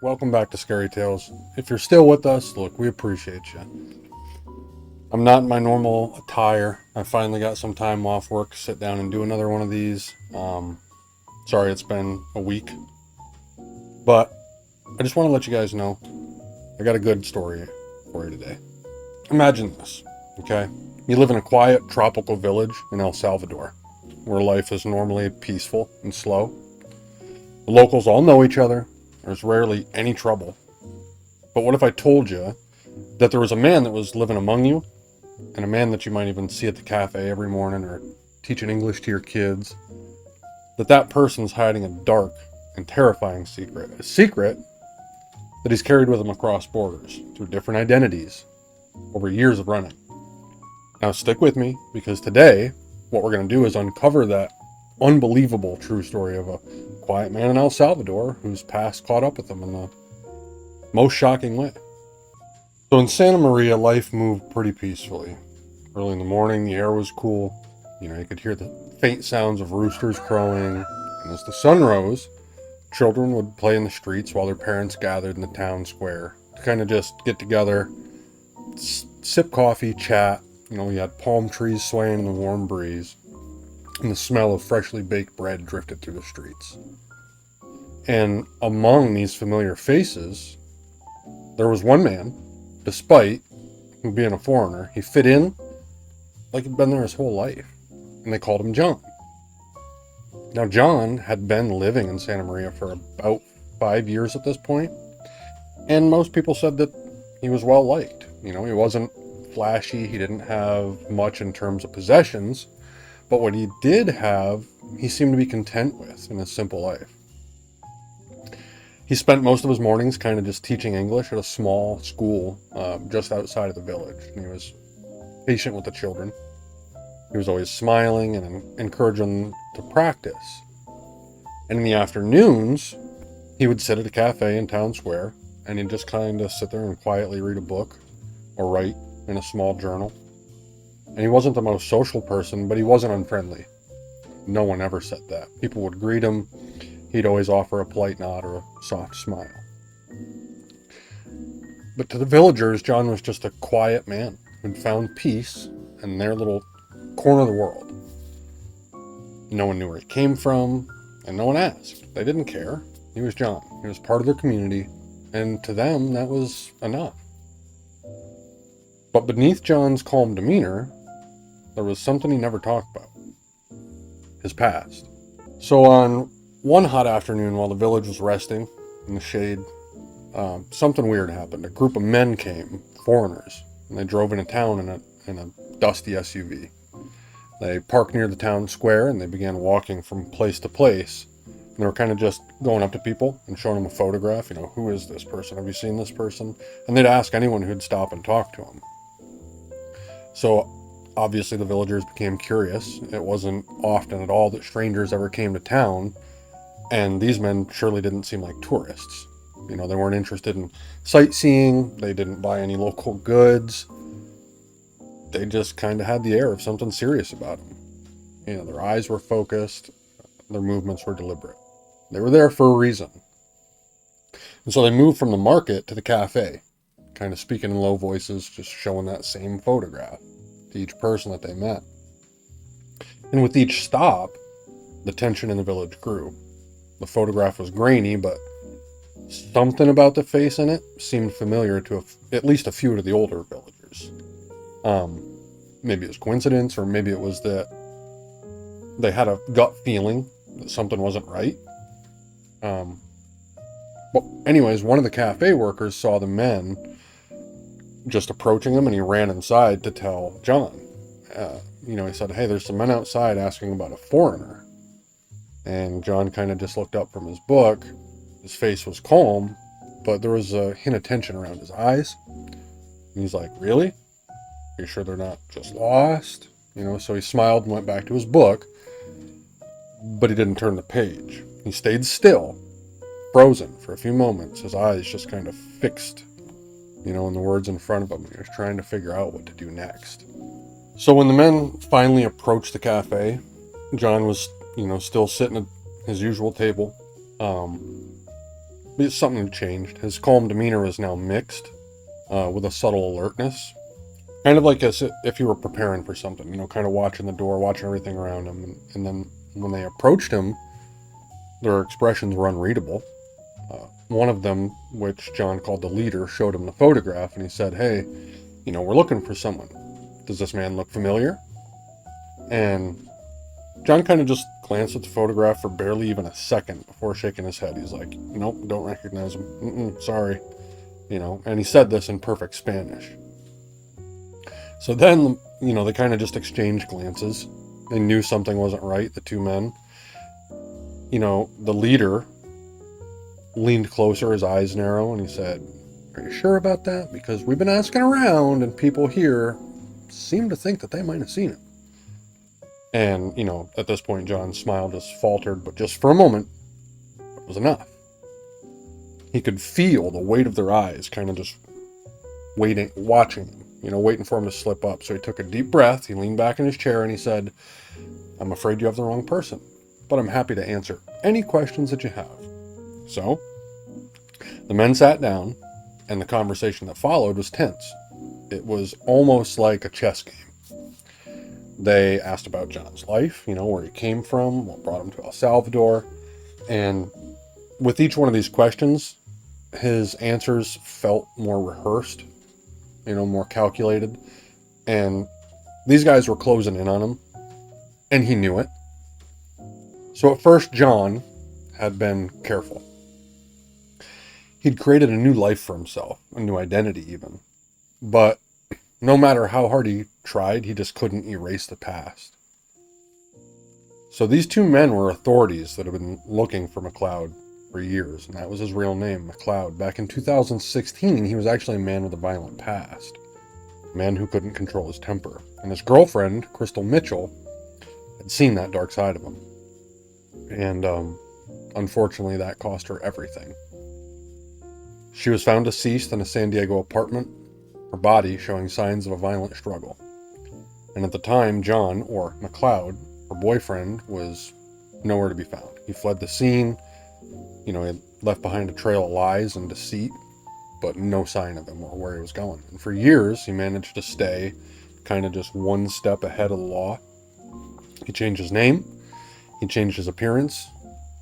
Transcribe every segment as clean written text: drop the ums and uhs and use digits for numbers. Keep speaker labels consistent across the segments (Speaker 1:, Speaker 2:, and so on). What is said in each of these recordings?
Speaker 1: Welcome back to Scary Tales. If you're still with us, look, we appreciate you. I'm not in my normal attire. I finally got some time off work to sit down and do another one of these. Sorry it's been a week, but I just want to let you guys know I got a good story for you today. Imagine this, okay? You live in a quiet tropical village in El Salvador, where life is normally peaceful and slow. The locals all know each other. There's rarely any trouble. But what if I told you that there was a man that was living among you, and a man that you might even see at the cafe every morning or teaching English to your kids, that person's hiding a dark and terrifying secret. A secret that he's carried with him across borders through different identities over years of running. Now stick with me, because today what we're going to do is uncover that unbelievable true story of a quiet man in El Salvador whose past caught up with him in the most shocking way. So in Santa Maria, life moved pretty peacefully. Early in the morning, the air was cool. You could hear the faint sounds of roosters crowing. And as the sun rose, children would play in the streets while their parents gathered in the town square to kind of just get together, sip coffee, chat. You had palm trees swaying in the warm breeze, and the smell of freshly baked bread drifted through the streets. And among these familiar faces, there was one man, despite being a foreigner, he fit in like he'd been there his whole life, and they called him John. Now, John had been living in Santa Maria for about 5 years at this point, and most people said that he was well liked. He wasn't flashy, he didn't have much in terms of possessions, but what he did have, he seemed to be content with in his simple life. He spent most of his mornings kind of just teaching English at a small school just outside of the village, and he was patient with the children. He was always smiling and encouraging them to practice. And in the afternoons, he would sit at a cafe in town square, and he'd just kind of sit there and quietly read a book or write in a small journal. And he wasn't the most social person, but he wasn't unfriendly. No one ever said that. People would greet him. He'd always offer a polite nod or a soft smile. But to the villagers, John was just a quiet man who'd found peace in their little corner of the world. No one knew where he came from, and no one asked. They didn't care. He was John. He was part of their community, and to them, that was enough. But beneath John's calm demeanor, there was something he never talked about. His past. So on one hot afternoon while the village was resting in the shade, something weird happened. A group of men came, foreigners, and they drove into town in a dusty SUV. They parked near the town square and they began walking from place to place. And they were kind of just going up to people and showing them a photograph. Who is this person? Have you seen this person? And they'd ask anyone who'd stop and talk to them. So obviously the villagers became curious. It wasn't often at all that strangers ever came to town, and these men surely didn't seem like tourists. They weren't interested in sightseeing. They didn't buy any local goods. They just kind of had the air of something serious about them. Their eyes were focused. Their movements were deliberate. They were there for a reason. And so they moved from the market to the cafe, kind of speaking in low voices, just showing that same photograph to each person that they met. And with each stop, the tension in the village grew. The photograph was grainy, but something about the face in it seemed familiar to at least a few of the older villagers. Maybe it was coincidence, or maybe it was that they had a gut feeling that something wasn't right. But anyways, one of the cafe workers saw the men just approaching him, and he ran inside to tell John. He said, "Hey, there's some men outside asking about a foreigner." And John kind of just looked up from his book. His face was calm, but there was a hint of tension around his eyes. And he's like, "Really? Are you sure they're not just lost?" So he smiled and went back to his book, but he didn't turn the page. He stayed still, frozen for a few moments, his eyes just kind of fixed, in the words in front of him. He was trying to figure out what to do next. So when the men finally approached the cafe, John was, still sitting at his usual table. something had changed. His calm demeanor was now mixed with a subtle alertness. Kind of like as if you were preparing for something, kind of watching the door, watching everything around him. And then when they approached him, their expressions were unreadable. One of them, which John called the leader, showed him the photograph, and he said, "Hey, we're looking for someone. Does this man look familiar?" And John kind of just glanced at the photograph for barely even a second before shaking his head. He's like, "Nope, don't recognize him. Sorry." And he said this in perfect Spanish. So then, they kind of just exchanged glances. They knew something wasn't right, the two men. The leader leaned closer, his eyes narrow, and he said, "Are you sure about that? Because we've been asking around, and people here seem to think that they might have seen him." And, at this point, John's smile just faltered, but just for a moment, it was enough. He could feel the weight of their eyes kind of just watching him, waiting for him to slip up. So he took a deep breath, he leaned back in his chair, and he said, "I'm afraid you have the wrong person, but I'm happy to answer any questions that you have." So, the men sat down, and the conversation that followed was tense. It was almost like a chess game. They asked about John's life, where he came from, what brought him to El Salvador, and with each one of these questions, his answers felt more rehearsed, more calculated, and these guys were closing in on him, and he knew it. So at first, John had been careful. He'd created a new life for himself, a new identity even. But no matter how hard he tried, he just couldn't erase the past. So these two men were authorities that had been looking for McLeod for years, and that was his real name, McLeod. Back in 2016, he was actually a man with a violent past, a man who couldn't control his temper. And his girlfriend, Krystal Mitchell, had seen that dark side of him. And unfortunately, that cost her everything. She was found deceased in a San Diego apartment, her body showing signs of a violent struggle. And at the time, John, or McLeod, her boyfriend, was nowhere to be found. He fled the scene. He had left behind a trail of lies and deceit, but no sign of him or where he was going. And for years, he managed to stay kind of just one step ahead of the law. He changed his name, he changed his appearance,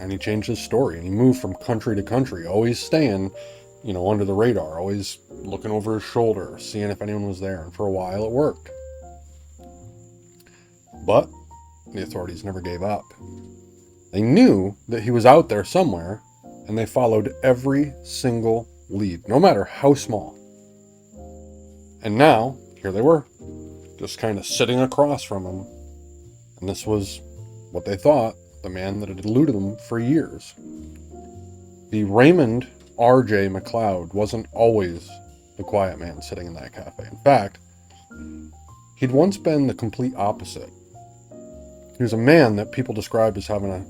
Speaker 1: and he changed his story. And he moved from country to country, always staying, under the radar, always looking over his shoulder, seeing if anyone was there. And for a while, it worked. But the authorities never gave up. They knew that he was out there somewhere, and they followed every single lead, no matter how small. And now, here they were, just kind of sitting across from him. And this was what they thought, the man that had eluded them for years. The Raymond R.J. McLeod wasn't always the quiet man sitting in that cafe. In fact, he'd once been the complete opposite. He was a man that people described as having a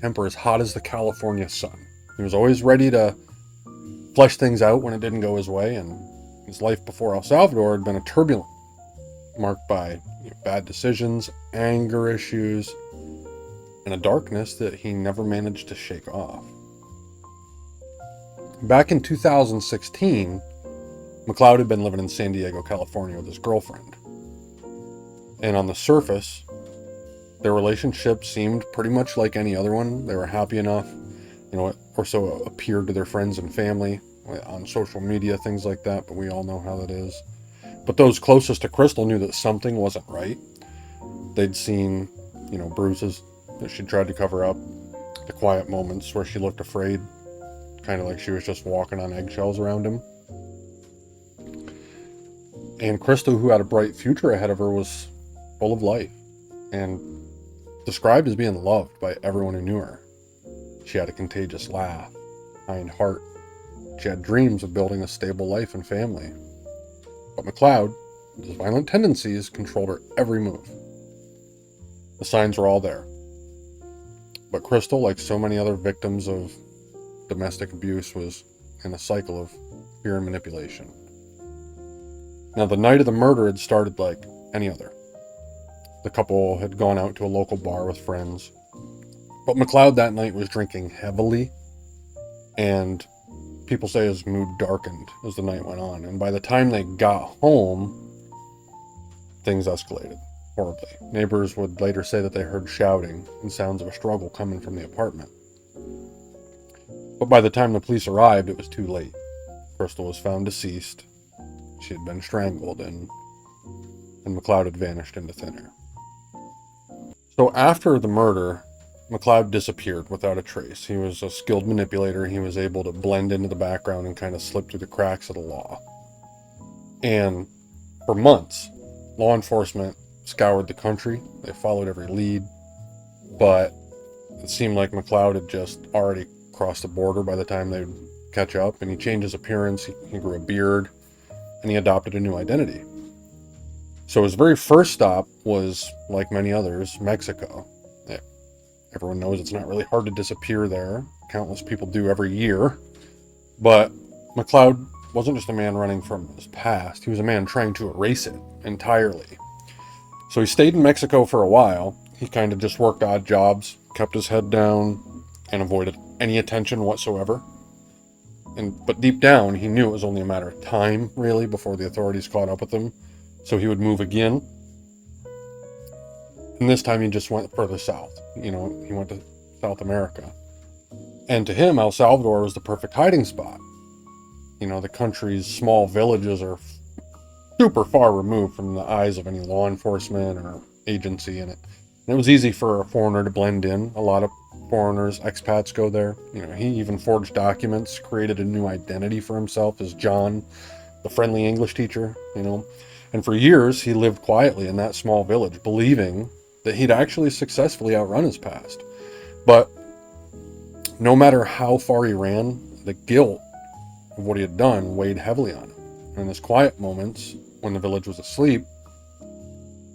Speaker 1: temper as hot as the California sun. He was always ready to flesh things out when it didn't go his way, and his life before El Salvador had been a turbulent, marked by bad decisions, anger issues, and a darkness that he never managed to shake off. Back in 2016, McLeod had been living in San Diego, California with his girlfriend. And on the surface, their relationship seemed pretty much like any other one. They were happy enough, or so appeared to their friends and family on social media, things like that, but we all know how that is. But those closest to Krystal knew that something wasn't right. They'd seen, bruises that she tried to cover up, the quiet moments where she looked afraid, kind of like she was just walking on eggshells around him. And Krystal, who had a bright future ahead of her, was full of life and described as being loved by everyone who knew her. She had a contagious laugh, kind heart. She had dreams of building a stable life and family. But McLeod, with his violent tendencies, controlled her every move. The signs were all there. But Krystal, like so many other victims of domestic abuse, was in a cycle of fear and manipulation. Now, the night of the murder had started like any other. The couple had gone out to a local bar with friends. But McLeod that night was drinking heavily, and people say his mood darkened as the night went on. And by the time they got home, things escalated horribly. Neighbors would later say that they heard shouting and sounds of a struggle coming from the apartment. But by the time the police arrived, it was too late. Krystal was found deceased. She had been strangled, and McLeod had vanished into thin air. So after the murder, McLeod disappeared without a trace. He was a skilled manipulator. He was able to blend into the background and kind of slip through the cracks of the law. And for months, law enforcement scoured the country. They followed every lead, but it seemed like McLeod had just already crossed the border by the time they'd catch up, and he changed his appearance. He grew a beard, and he adopted a new identity. So his very first stop was, like many others, Mexico. Everyone knows it's not really hard to disappear there. Countless people do every year. But McLeod wasn't just a man running from his past. He was a man trying to erase it entirely. So he stayed in Mexico for a while. He kind of just worked odd jobs, kept his head down, and avoided any attention whatsoever. But deep down, he knew it was only a matter of time, really, before the authorities caught up with him. So he would move again. And this time he just went further south. He went to South America. And to him, El Salvador was the perfect hiding spot. The country's small villages are super far removed from the eyes of any law enforcement or agency in it. And it was easy for a foreigner to blend in. A lot of foreigners, expats go there. He even forged documents, created a new identity for himself as John, the friendly English teacher, And for years, he lived quietly in that small village, believing that he'd actually successfully outrun his past. But no matter how far he ran, the guilt of what he had done weighed heavily on him. And in his quiet moments, when the village was asleep,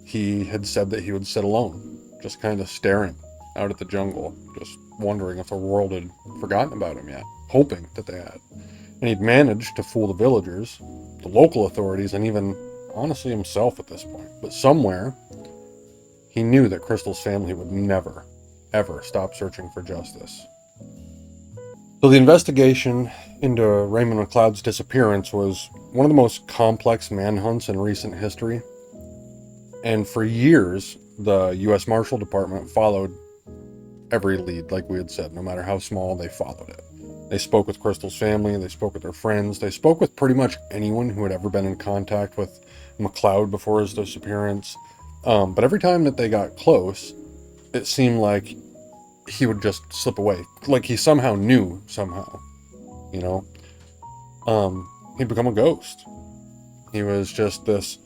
Speaker 1: he had said that he would sit alone, just kind of staring out at the jungle, just wondering if the world had forgotten about him yet, hoping that they had. And he'd managed to fool the villagers, the local authorities, and even, honestly, himself at this point. But somewhere, he knew that Krystal's family would never, ever stop searching for justice. So the investigation into Raymond McLeod's disappearance was one of the most complex manhunts in recent history. And for years, the U.S. Marshal Department followed every lead, like we had said. No matter how small, they followed it. They spoke with Krystal's family, they spoke with their friends, they spoke with pretty much anyone who had ever been in contact with McLeod before his disappearance. But every time that they got close, it seemed like he would just slip away. Like he somehow knew, he'd become a ghost. He was just this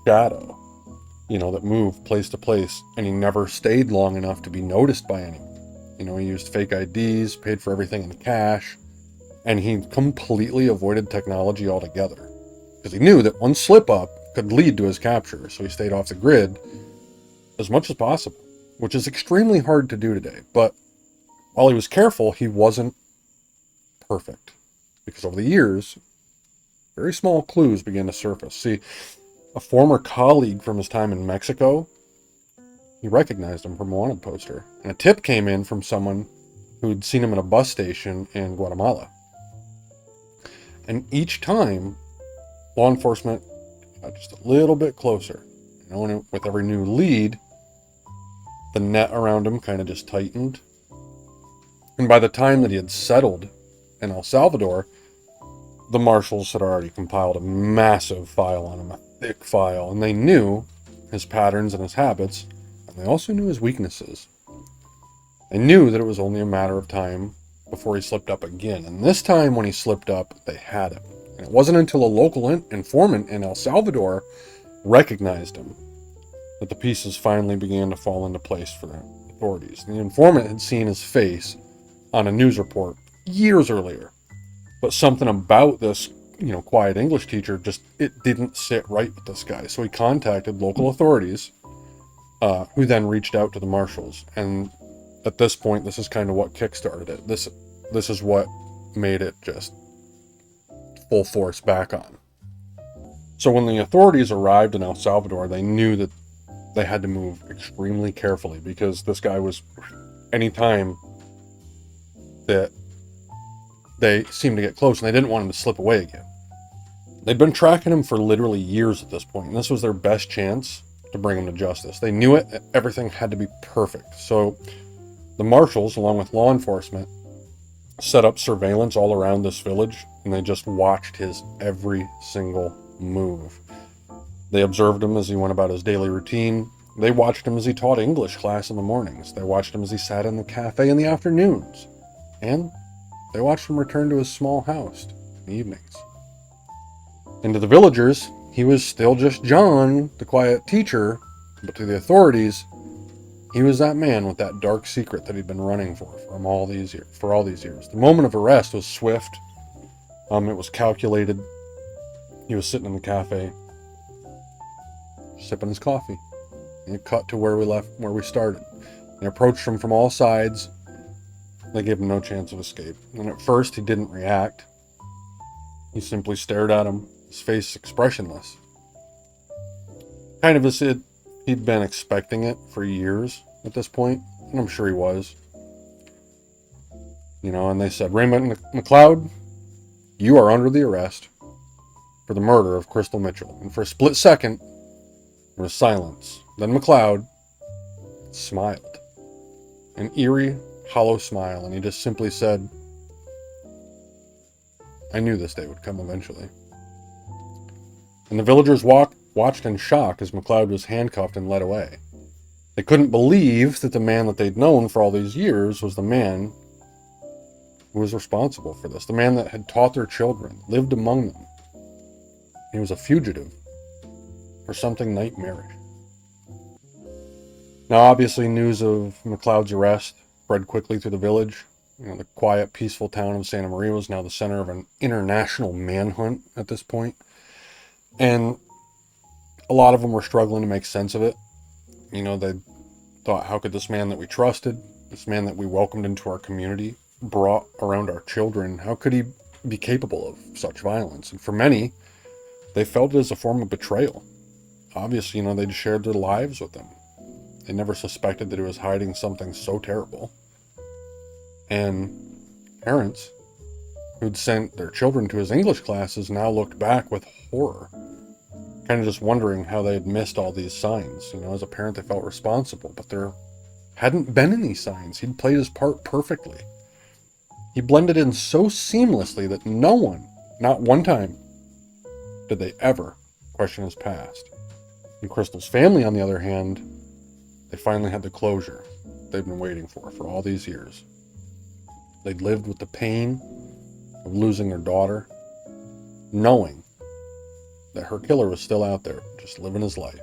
Speaker 1: shadow, that moved place to place, and he never stayed long enough to be noticed by anyone. He used fake IDs, paid for everything in cash, and he completely avoided technology altogether. Because he knew that one slip up could lead to his capture, so he stayed off the grid as much as possible, which is extremely hard to do today. But while he was careful, he wasn't perfect, because over the years, very small clues began to surface. See, a former colleague from his time in Mexico, he recognized him from a wanted poster, and a tip came in from someone who'd seen him at a bus station in Guatemala. And each time, law enforcement got just a little bit closer. And with every new lead, the net around him kind of just tightened. And by the time that he had settled in El Salvador, the Marshals had already compiled a massive file on him, a thick file, and they knew his patterns and his habits, and they also knew his weaknesses. They knew that it was only a matter of time before he slipped up again. And this time when he slipped up, they had him. And it wasn't until a local informant in El Salvador recognized him that the pieces finally began to fall into place for the authorities. The informant had seen his face on a news report years earlier, but something about this, quiet English teacher, it didn't sit right with this guy. So he contacted local authorities, who then reached out to the Marshals. And at this point, this is kind of what kickstarted it. This is what made it just full force back on. So when the authorities arrived in El Salvador, they knew that they had to move extremely carefully, because this guy was, anytime that they seemed to get close, and they didn't want him to slip away again. They'd been tracking him for literally years at this point, and this was their best chance to bring him to justice. They knew it. Everything had to be perfect. So the Marshals, along with law enforcement, set up surveillance all around this village, and they just watched his every single move. They observed him as he went about his daily routine. They watched him as he taught English class in the mornings. They watched him as he sat in the cafe in the afternoons. And they watched him return to his small house in the evenings. And to the villagers, he was still just John, the quiet teacher, but to the authorities, he was that man with that dark secret that he'd been running for all these years. The moment of arrest was swift. It was calculated. He was sitting in the cafe, sipping his coffee. And it cut to where we started. They approached him from all sides. They gave him no chance of escape. And at first, he didn't react. He simply stared at him, his face expressionless. Kind of as if he'd been expecting it for years at this point, and I'm sure he was. And they said, Raymond McLeod, you are under the arrest for the murder of Krystal Mitchell. And for a split second, there was silence. Then McLeod smiled. An eerie, hollow smile, and he just simply said, I knew this day would come eventually. And the villagers watched in shock as McLeod was handcuffed and led away. They couldn't believe that the man that they'd known for all these years was the man who was responsible for this, the man that had taught their children, lived among them. He was a fugitive for something nightmarish. Now, obviously, news of McLeod's arrest spread quickly through the village. The quiet, peaceful town of Santa Maria was now the center of an international manhunt at this point. And a lot of them were struggling to make sense of it. They thought, how could this man that we trusted, this man that we welcomed into our community, brought around our children, how could he be capable of such violence? And for many, they felt it as a form of betrayal. Obviously, they'd shared their lives with him. They never suspected that he was hiding something so terrible. And parents who'd sent their children to his English classes now looked back with horror, kind of just wondering how they had missed all these signs. As a parent, they felt responsible, but there hadn't been any signs. He'd played his part perfectly. He blended in so seamlessly that no one, not one time, did they ever question his past. And Krystal's family, on the other hand, they finally had the closure they've been waiting for all these years. They'd lived with the pain of losing their daughter, knowing that her killer was still out there, just living his life.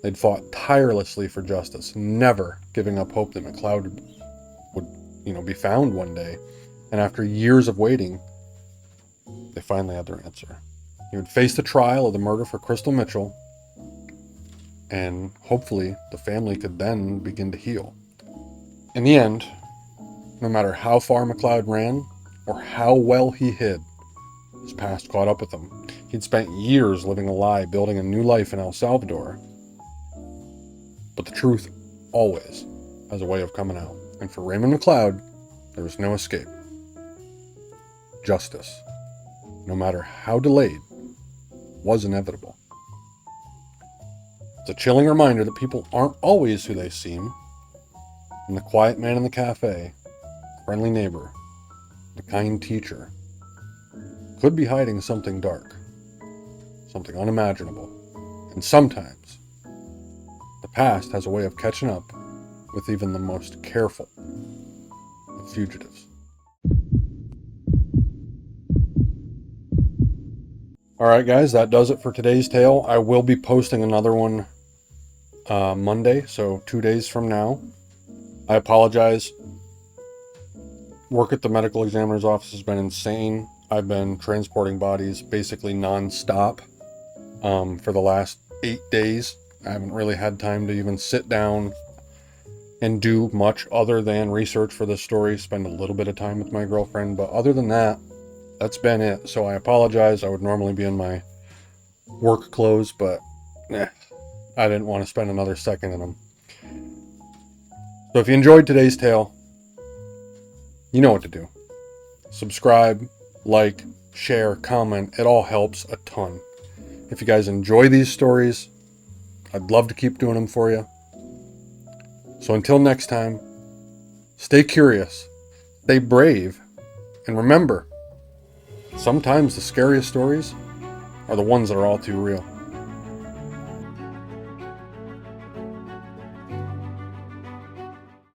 Speaker 1: They'd fought tirelessly for justice, never giving up hope that McLeod would, be found one day. And after years of waiting, they finally had their answer. He would face the trial of the murder for Krystal Mitchell, and hopefully the family could then begin to heal. In the end, no matter how far McLeod ran or how well he hid, his past caught up with him. He'd spent years living a lie, building a new life in El Salvador. But the truth always has a way of coming out. And for Raymond McLeod, there was no escape. Justice, no matter how delayed, was inevitable. It's a chilling reminder that people aren't always who they seem. And the quiet man in the cafe, the friendly neighbor, the kind teacher, could be hiding something dark, something unimaginable. And sometimes, the past has a way of catching up with even the most careful of fugitives. Alright guys, that does it for today's tale. I will be posting another one Monday, so 2 days from now. I apologize. Work at the medical examiner's office has been insane. I've been transporting bodies basically non-stop for the last 8 days. I haven't really had time to even sit down and do much other than research for this story, spend a little bit of time with my girlfriend, but other than that, that's been it. So I apologize. I would normally be in my work clothes, but I didn't want to spend another second in them. So if you enjoyed today's tale, you know what to do. subscribe, like, share, comment. It all helps a ton. If you guys enjoy these stories, I'd love to keep doing them for you. So until next time, stay curious, stay brave, and remember, sometimes the scariest stories are the ones that are all too real.